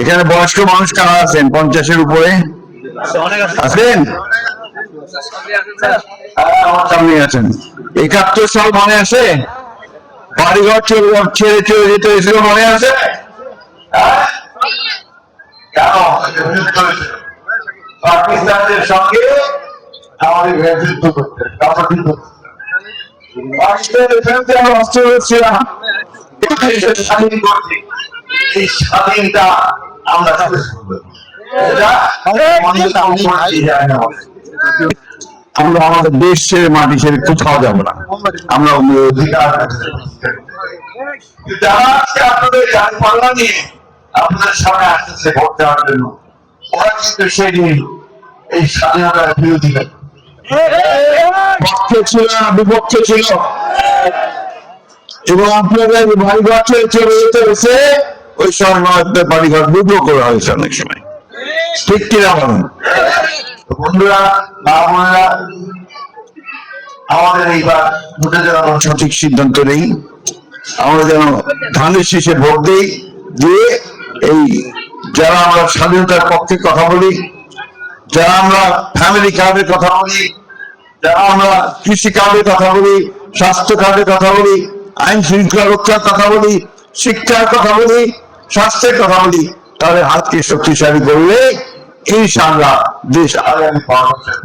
এখানে বয়স্ক মানুষ কারা আছেন? 50-এর উপরে আছেন? আমার সামনে আছেন। 71 সাল মনে আছে? বাড়িঘর ছেড়ে চলে যেতে হয়েছিল, মনে আছে? পাকিস্তানের সঙ্গে আমাদের যুদ্ধ করতে, পাকিস্তানের বিরুদ্ধে আমরা অস্ত্র ছিলাম, এই স্বাধীনতা আমরা আমরা আমাদের দেশ ছেড়ে মাটি ছেড়ে কোথাও যাবো না। আমরা যারা আজকে আপনাদের গাড়িপাল্লা নিয়ে আপনাদের সামনে আসতেছে ভোট দেওয়ার জন্য, ওরা কিন্তু সেদিন এই স্বাধীনতার বিরোধী পক্ষে ছিল না, বিপক্ষে ছিল। এবং আপনাদের বাড়িঘর ছেড়ে চলে যেতে হয়েছে, ওই সময় বাড়িঘর বিদ্রোহ করা হয়েছে অনেক সময়, ঠিক কিনা বলুন? বন্ধুরা, মা বোনেরা, আমাদের এইবার ভোটে যেন সঠিক সিদ্ধান্ত নেই, আমরা যেন ধানের শীষে ভোট দিই, দিয়ে এই যারা আমরা স্বাধীনতার পক্ষে কথা বলি, যারা আমরা ফ্যামিলি কার্ডের কথা বলি, যারা আমরা কৃষি কার্ডের কথা বলি, স্বাস্থ্য কার্ডের কথা বলি, আইন শৃঙ্খলা রক্ষার কথা বলি, শিক্ষার কথা বলি, স্বাস্থ্যের কথা বলি, তাহলে হাতকে শক্তিশালী করলে ইনশাআল্লাহ দেশ আগামী 5 বছর